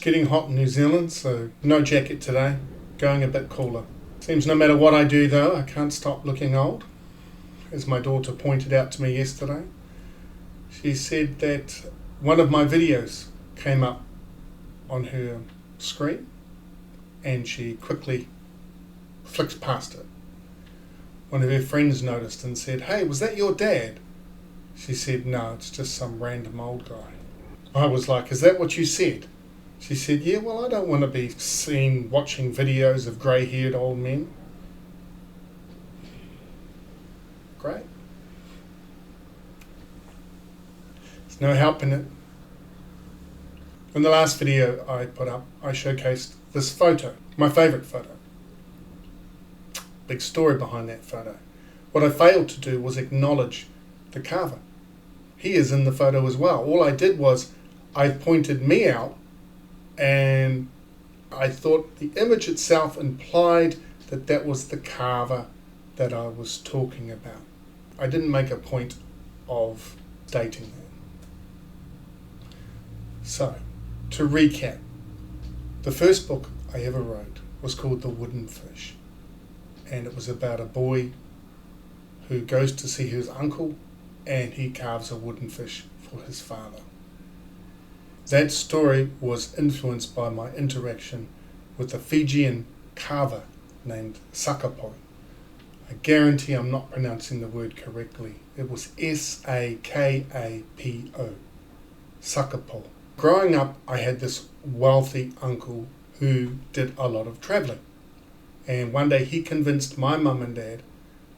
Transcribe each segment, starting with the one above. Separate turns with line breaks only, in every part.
getting hot in New Zealand, so no jacket today, going a bit cooler. Seems no matter what I do though, I can't stop looking old. As my daughter pointed out to me yesterday, she said that one of my videos came up on her screen and she quickly flicked past it. One of her friends noticed and said, "Hey, was that your dad?" She said, "No, it's just some random old guy." I was like, "Is that what you said?" She said, "Yeah, well, I don't want to be seen watching videos of grey-haired old men." Great. There's no helping it. In the last video I put up, I showcased this photo, my favourite photo. Big story behind that photo. What I failed to do was acknowledge the carver. He is in the photo as well. All I did was I pointed me out, and I thought the image itself implied that that was the carver that I was talking about. I didn't make a point of stating that. So, to recap, the first book I ever wrote was called The Wooden Fish, and it was about a boy who goes to see his uncle and he carves a wooden fish for his father. That story was influenced by my interaction with a Fijian carver named Sakapo. I guarantee I'm not pronouncing the word correctly. It was Sakapo, Sakapo. Growing up, I had this wealthy uncle who did a lot of travelling. And one day he convinced my mum and dad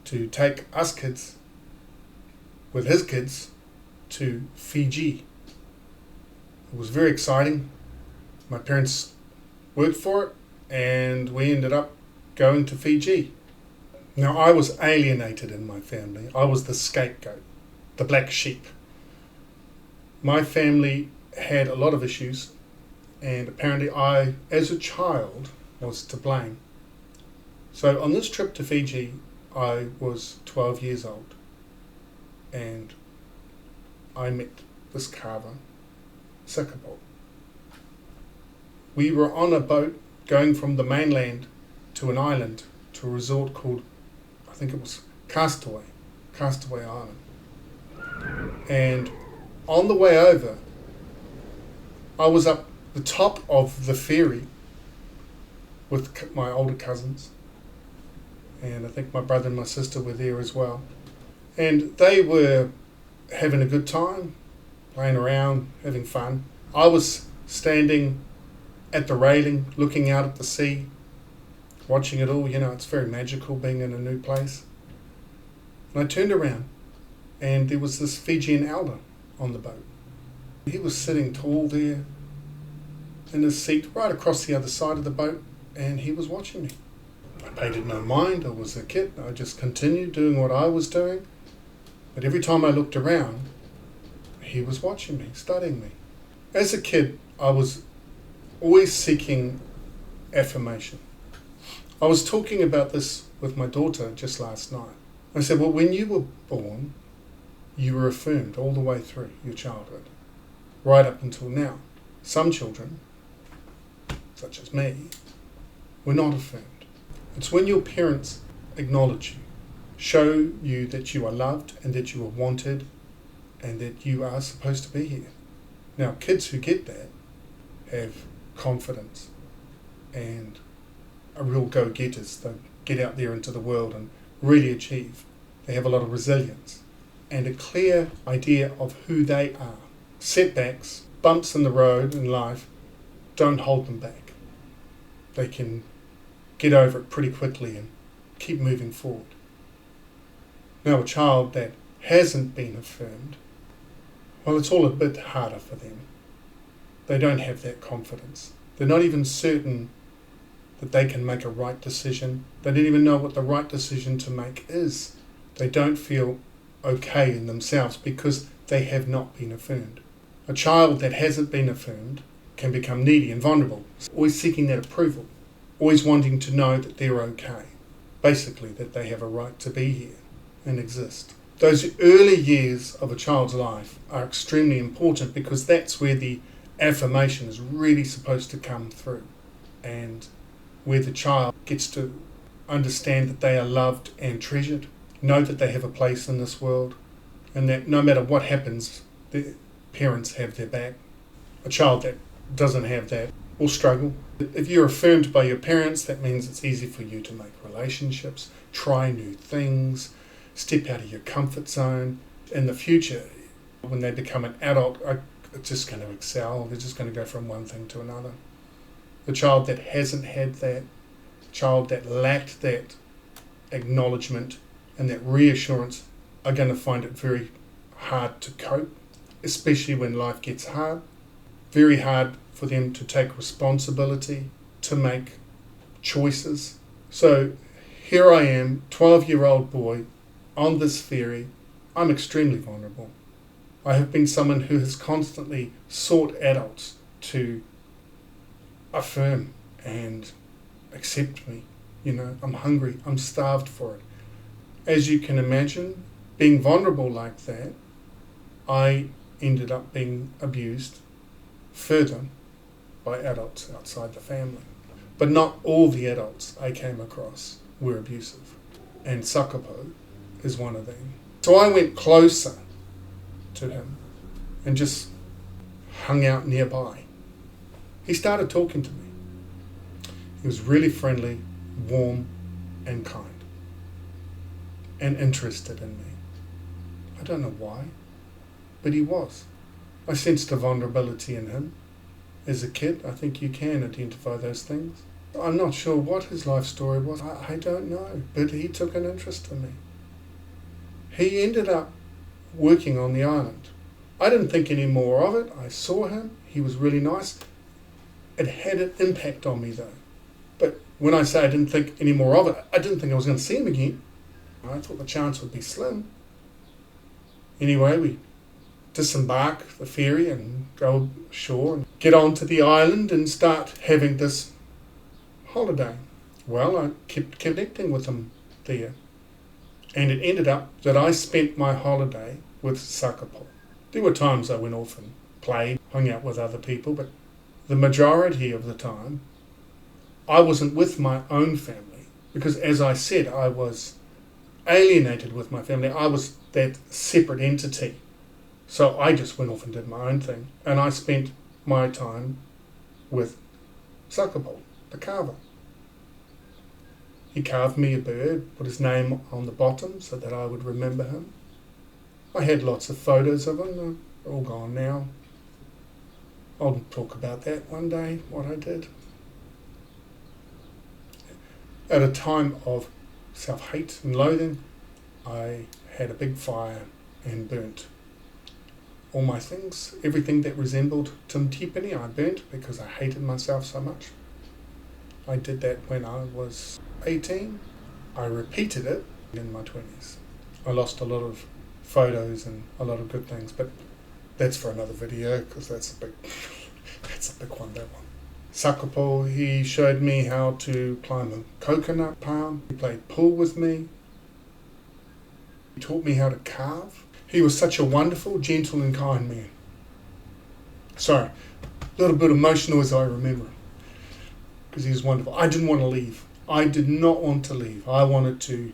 to take us kids, with his kids, to Fiji. It was very exciting. My parents worked for it and we ended up going to Fiji. Now I was alienated in my family. I was the scapegoat, the black sheep. My family had a lot of issues and apparently I, as a child, was to blame. So on this trip to Fiji, I was 12 years old and I met this carver, Sakapo. We were on a boat going from the mainland to an island, to a resort called, I think it was Castaway Island. And on the way over, I was up the top of the ferry with my older cousins, and I think my brother and my sister were there as well. And they were having a good time, playing around, having fun. I was standing at the railing, looking out at the sea, watching it all. You know, it's very magical being in a new place. And I turned around, and there was this Fijian elder on the boat. He was sitting tall there in his seat right across the other side of the boat, and he was watching me. I paid it no mind. I was a kid. I just continued doing what I was doing. But every time I looked around, he was watching me, studying me. As a kid, I was always seeking affirmation. I was talking about this with my daughter just last night. I said, well, when you were born, you were affirmed all the way through your childhood, right up until now. Some children, such as me, were not affirmed. It's when your parents acknowledge you, show you that you are loved and that you are wanted and that you are supposed to be here. Now, kids who get that have confidence and are real go-getters. They get out there into the world and really achieve. They have a lot of resilience and a clear idea of who they are. Setbacks, bumps in the road in life, don't hold them back. They can get over it pretty quickly and keep moving forward. Now, a child that hasn't been affirmed, well, it's all a bit harder for them. They don't have that confidence. They're not even certain that they can make a right decision. They don't even know what the right decision to make is. They don't feel okay in themselves because they have not been affirmed. A child that hasn't been affirmed can become needy and vulnerable, always seeking that approval, always wanting to know that they're okay. Basically, that they have a right to be here and exist. Those early years of a child's life are extremely important because that's where the affirmation is really supposed to come through, and where the child gets to understand that they are loved and treasured, know that they have a place in this world, and that no matter what happens, their parents have their back. A child that doesn't have that will struggle. If you're affirmed by your parents, that means it's easy for you to make relationships, try new things, step out of your comfort zone. In the future, when they become an adult, they're just going to excel. They're just going to go from one thing to another. The child that hasn't had that, the child that lacked that acknowledgement and that reassurance, are going to find it very hard to cope, especially when life gets hard. Very hard for them to take responsibility, to make choices. So here I am, 12-year-old boy, on this ferry. I'm extremely vulnerable. I have been someone who has constantly sought adults to affirm and accept me. I'm hungry, I'm starved for it. As you can imagine, being vulnerable like that, I ended up being abused further by adults outside the family. But not all the adults I came across were abusive, and Sakapo is one of them. So I went closer to him and just hung out nearby. He started talking to me. He was really friendly, warm, and kind, and interested in me. I don't know why, but he was. I sensed a vulnerability in him. As a kid, I think you can identify those things. I'm not sure what his life story was. I don't know, but he took an interest in me. He ended up working on the island. I didn't think any more of it. I saw him. He was really nice. It had an impact on me though. But when I say I didn't think any more of it, I didn't think I was going to see him again. I thought the chance would be slim. Anyway, we disembark the ferry and go ashore and get onto the island and start having this holiday. Well, I kept connecting with him there. And it ended up that I spent my holiday with Sakapo. There were times I went off and played, hung out with other people, but the majority of the time I wasn't with my own family because, as I said, I was alienated with my family. I was that separate entity. So I just went off and did my own thing. And I spent my time with Sakapo, the carver. He carved me a bird, put his name on the bottom so that I would remember him. I had lots of photos of him. They're all gone now. I'll talk about that one day, what I did. At a time of self-hate and loathing, I had a big fire and burnt all my things. Everything that resembled Tipene I burnt because I hated myself so much. I did that when I was 18. I repeated it in my 20s. I lost a lot of photos and a lot of good things, but that's for another video because that's a big one, that one. Sakapo, he showed me how to climb a coconut palm. He played pool with me. He taught me how to carve. He was such a wonderful, gentle and kind man. Sorry, a little bit emotional as I remember him, because he was wonderful. I didn't want to leave. I did not want to leave. I wanted to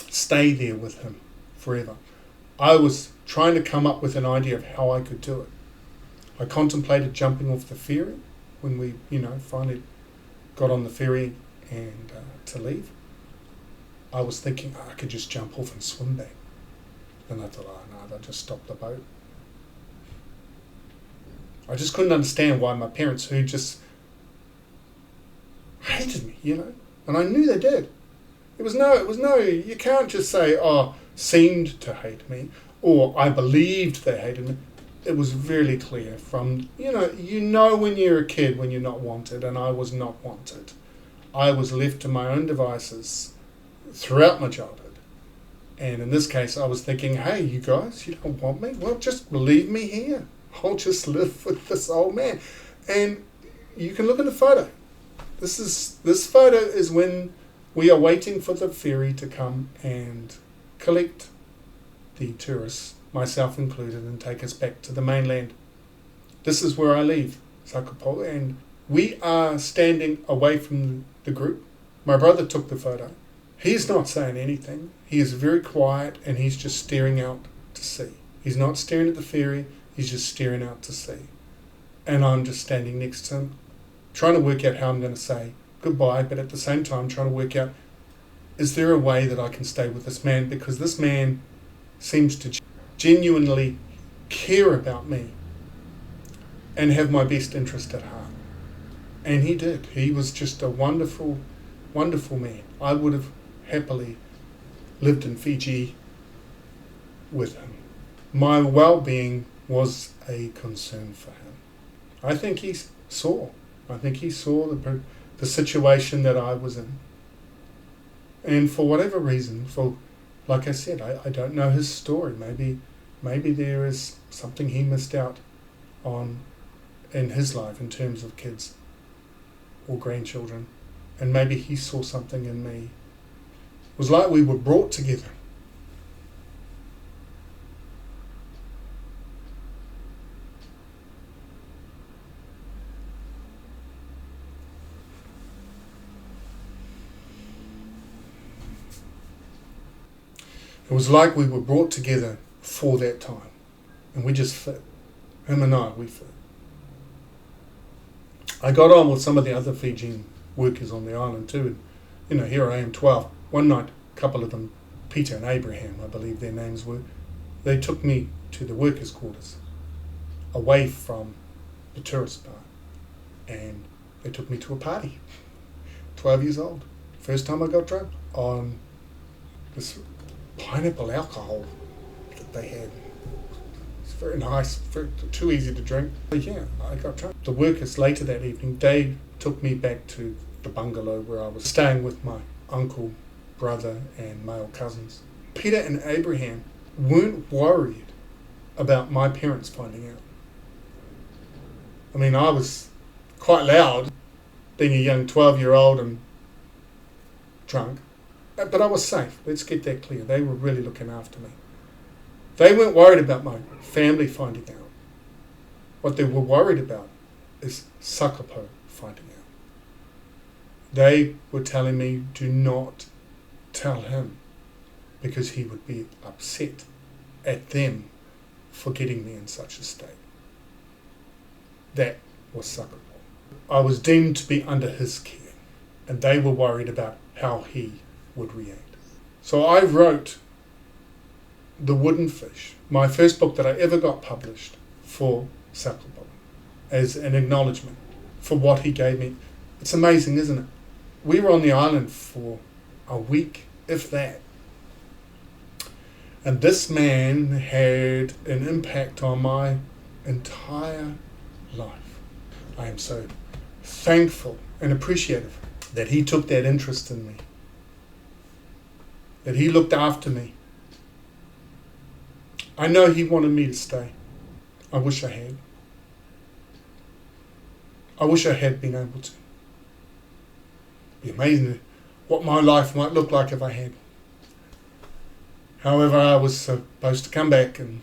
stay there with him forever. I was trying to come up with an idea of how I could do it. I contemplated jumping off the ferry when we, finally got on the ferry and to leave. I was thinking I could just jump off and swim back. And I thought, no, I'll just stop the boat. I just couldn't understand why my parents, who just hated me, and I knew they did. It was no, you can't just say, seemed to hate me, or I believed they hated me. It was really clear from, when you're a kid when you're not wanted, and I was not wanted. I was left to my own devices throughout my childhood. And in this case, I was thinking, hey, you guys, you don't want me? Well, just leave me here. I'll just live with this old man. And you can look at the photo. This photo is when we are waiting for the ferry to come and collect the tourists, myself included, and take us back to the mainland. This is where I leave Sakapo, and we are standing away from the group. My brother took the photo. He's not saying anything. He is very quiet, and he's just staring out to sea. He's not staring at the ferry, he's just staring out to sea. And I'm just standing next to him, trying to work out how I'm going to say goodbye, but at the same time trying to work out, is there a way that I can stay with this man? Because this man seems to genuinely care about me and have my best interest at heart. And he did. He was just a wonderful, wonderful man. I would have happily lived in Fiji with him. My well-being was a concern for him. I think he saw the situation that I was in. And for whatever reason, like I said, I don't know his story. Maybe there is something he missed out on in his life in terms of kids or grandchildren. And maybe he saw something in me. It was like we were brought together. It was like we were brought together for that time. And we just fit. Him and we fit. I got on with some of the other Fijian workers on the island too. And, here I am, 12. One night, a couple of them, Peter and Abraham, I believe their names were, they took me to the workers' quarters, away from the tourist bar. And they took me to a party. 12 years old. First time I got drunk on this pineapple alcohol that they had. It's very nice, too easy to drink. But yeah, I got drunk. The workers later that evening, they took me back to the bungalow where I was staying with my uncle, brother and male cousins. Peter and Abraham weren't worried about my parents finding out. I mean, I was quite loud, being a young 12-year-old and drunk. But I was safe. Let's get that clear. They were really looking after me. They weren't worried about my family finding out. What they were worried about is Sakapo finding out. They were telling me, do not tell him, because he would be upset at them for getting me in such a state. That was Sakapo. I was deemed to be under his care, and they were worried about how he would react. So I wrote The Wooden Fish, my first book that I ever got published, for Sakapo, as an acknowledgement for what he gave me. It's amazing, isn't it? We were on the island for a week, if that. And this man had an impact on my entire life. I am so thankful and appreciative that he took that interest in me, that he looked after me. I know he wanted me to stay. I wish I had. I wish I had been able to. It'd be amazing what my life might look like if I had. However, I was supposed to come back and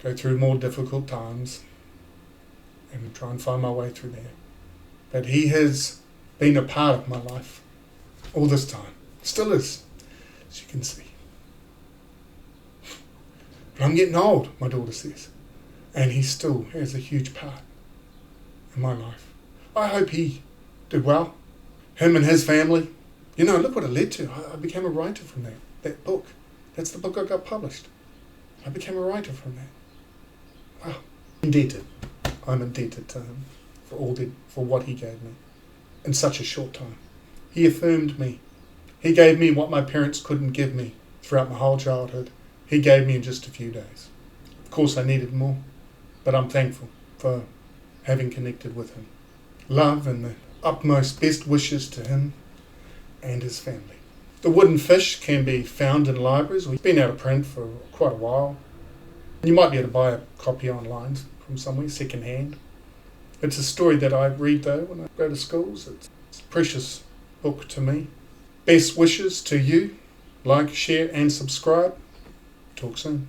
go through more difficult times and try and find my way through there. But he has been a part of my life all this time. Still is, as you can see. But I'm getting old, my daughter says. And he still has a huge part in my life. I hope he did well. Him and his family. Look what it led to. I became a writer from that book. That's the book I got published. I became a writer from that. Wow. Indebted. I'm indebted to him for what he gave me in such a short time. He affirmed me. He gave me what my parents couldn't give me throughout my whole childhood. He gave me in just a few days. Of course, I needed more, but I'm thankful for having connected with him. Love and the utmost best wishes to him and his family. The Wooden Fish can be found in libraries. We've been out of print for quite a while. You might be able to buy a copy online from somewhere, second hand. It's a story that I read though when I go to schools. It's a precious book to me. Best wishes to you. Like, share and subscribe. Talk soon.